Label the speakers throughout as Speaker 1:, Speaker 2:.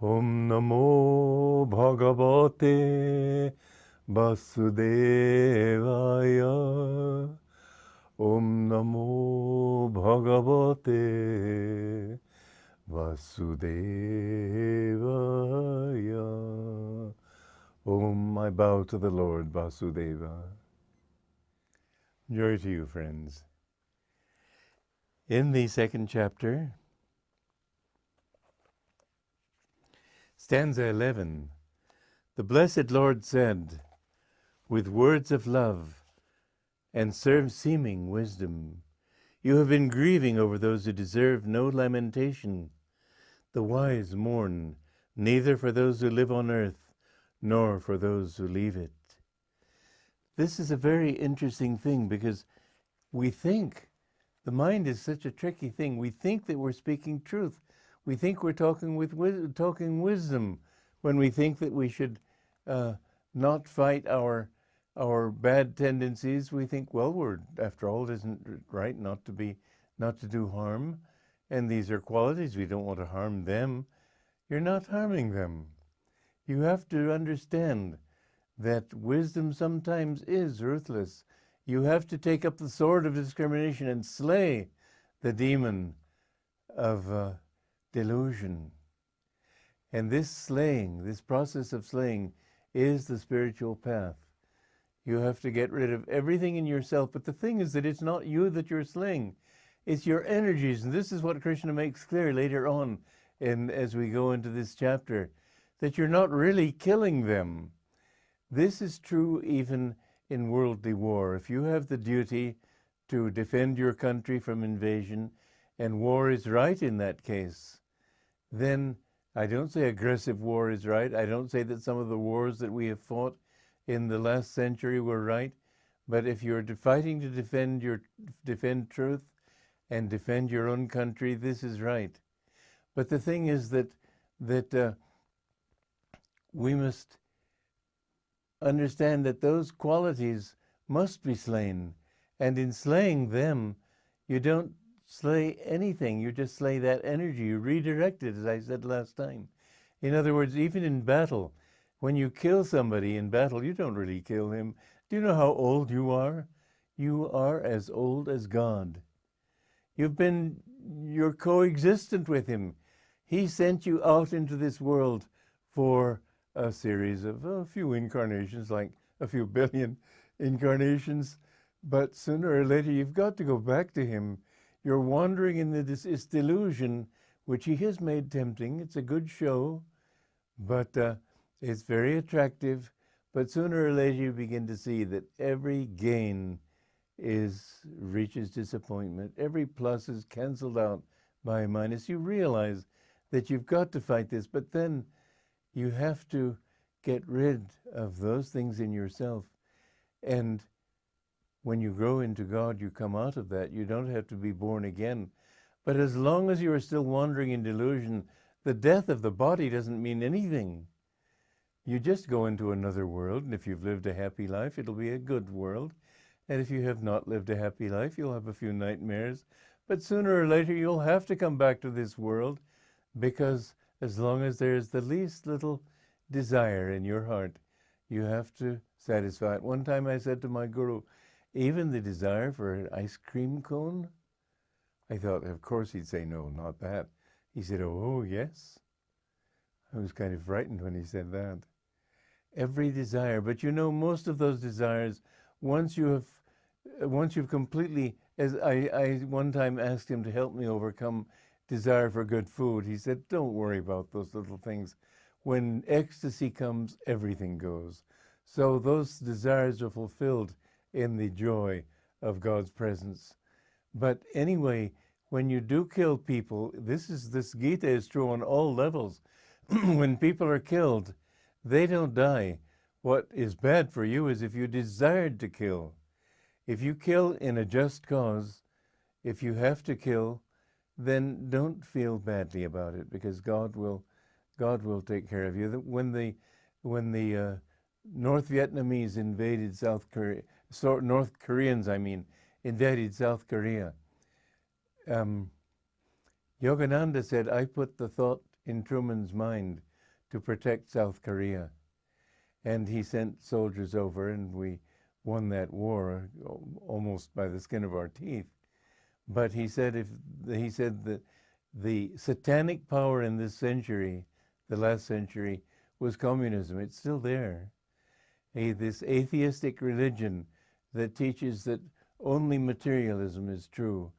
Speaker 1: Om Namo Bhagavate Vasudevaya. Om Namo Bhagavate Vasudevaya. Om, I bow to the Lord Vasudeva. Joy to you, friends. In the second chapter, stanza 11, the Blessed Lord said, with words of love and seeming wisdom, you have been grieving over those who deserve no lamentation. The wise mourn neither for those who live on earth, nor for those who leave it. This is a very interesting thing because we think, the mind is such a tricky thing, we think that we're speaking truth. We think we're talking wisdom when we think that we should not fight our bad tendencies. We think, well, after all, it isn't right not to do harm, and these are qualities, we don't want to harm them. You're not harming them. You have to understand that wisdom sometimes is ruthless. You have to take up the sword of discrimination and slay the demon of delusion. And this slaying, this process of slaying, is the spiritual path. You have to get rid of everything in yourself. But the thing is that it's not you that you're slaying. It's your energies. And this is what Krishna makes clear later on as we go into this chapter, that you're not really killing them. This is true even in worldly war. If you have the duty to defend your country from invasion, and war is right in that case, then I don't say aggressive war is right. I don't say that some of the wars that we have fought in the last century were right. But if you're fighting to defend truth and defend your own country, this is right. But the thing is that we must understand that those qualities must be slain. And in slaying them, you don't slay anything. You just slay that energy. You redirect it, as I said last time. In other words, even in battle, when you kill somebody in battle, you don't really kill him. Do you know how old you are? You are as old as God. You're coexistent with him. He sent you out into this world for a series of a few incarnations, like a few billion incarnations. But sooner or later, you've got to go back to him. You're wandering in this delusion, which he has made tempting. It's a good show, but it's very attractive. But sooner or later, you begin to see that every gain reaches disappointment. Every plus is canceled out by a minus. You realize that you've got to fight this, but then you have to get rid of those things in yourself. And when you grow into God, you come out of that. You don't have to be born again. But as long as you are still wandering in delusion, the death of the body doesn't mean anything. You just go into another world, and if you've lived a happy life, it'll be a good world. And if you have not lived a happy life, you'll have a few nightmares. But sooner or later, you'll have to come back to this world, because as long as there's the least little desire in your heart, you have to satisfy it. One time I said to my guru, even the desire for an ice cream cone? I thought, of course he'd say, no, not that. He said, oh, yes. I was kind of frightened when he said that. Every desire, but you know, most of those desires, once you've completely, as I one time asked him to help me overcome desire for good food, he said, don't worry about those little things. When ecstasy comes, everything goes. So those desires are fulfilled in the joy of God's presence. But anyway, when you do kill people, this Gita is true on all levels. When people are killed, they don't die. What is bad for you is if you desired to kill. If you kill in a just cause, if you have to kill, then don't feel badly about it, because God will take care of you. When the North Vietnamese invaded South Korea, North Koreans, invaded South Korea, Yogananda said, I put the thought in Truman's mind to protect South Korea. And he sent soldiers over, and we won that war almost by the skin of our teeth. But he said that the satanic power in this century, the last century, was communism. It's still there. This atheistic religion that teaches that only materialism is true.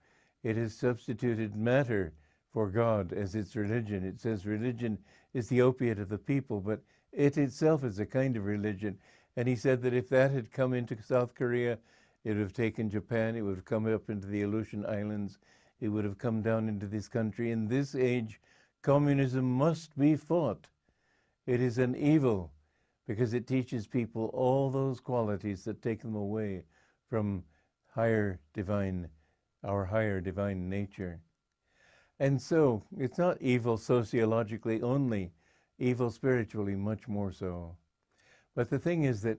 Speaker 1: It has substituted matter for God as its religion. It says religion is the opiate of the people, but it itself is a kind of religion. And he said that if that had come into South Korea, it would have taken Japan, it would have come up into the Aleutian Islands, it would have come down into this country. In this age, communism must be fought. It is an evil because it teaches people all those qualities that take them away from our higher divine nature. And so it's not evil sociologically only, evil spiritually much more so. But the thing is that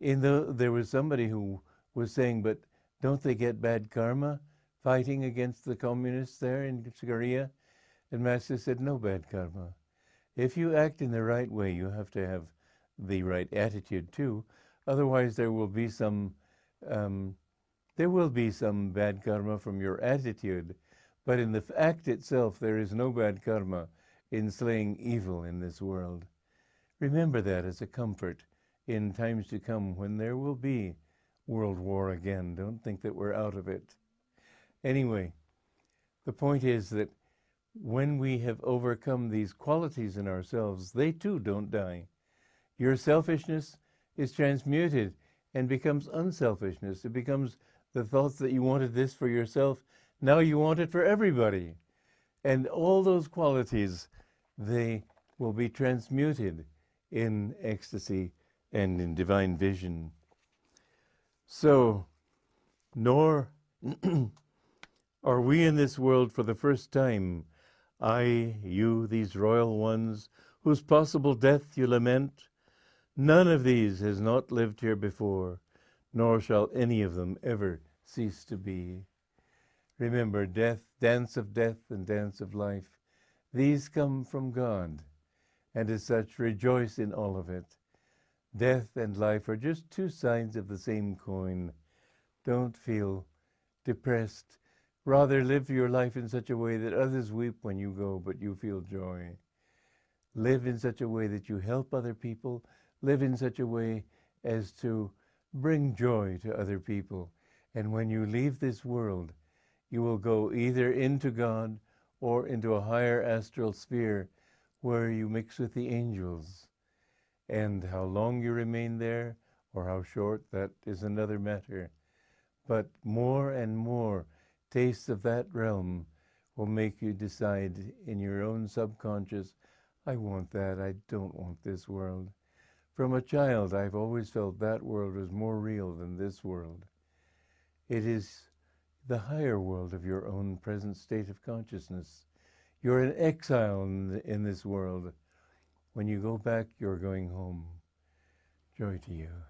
Speaker 1: there was somebody who was saying, but don't they get bad karma fighting against the communists there in Korea? And Master said, no bad karma. If you act in the right way, you have to have the right attitude too. Otherwise, there will be some bad karma from your attitude. But in the act itself, there is no bad karma in slaying evil in this world. Remember that as a comfort in times to come when there will be world war again. Don't think that we're out of it. Anyway, the point is that when we have overcome these qualities in ourselves, they too don't die. Your selfishness is transmuted and becomes unselfishness. It becomes the thoughts that you wanted this for yourself, now you want it for everybody. And all those qualities, they will be transmuted in ecstasy and in divine vision. So, nor are we in this world for the first time, I, you, these royal ones, whose possible death you lament. None of these has not lived here before, nor shall any of them ever cease to be. Remember, death, dance of death and dance of life, these come from God, and as such rejoice in all of it. Death and life are just two sides of the same coin. Don't feel depressed. Rather live your life in such a way that others weep when you go, but you feel joy. Live in such a way that you help other people. Live in such a way as to bring joy to other people. And when you leave this world, you will go either into God or into a higher astral sphere where you mix with the angels. And how long you remain there or how short, that is another matter. But more and more tastes of that realm will make you decide in your own subconscious, I want that, I don't want this world. From a child, I've always felt that world was more real than this world. It is the higher world of your own present state of consciousness. You're an exile in this world. When you go back, you're going home. Joy to you.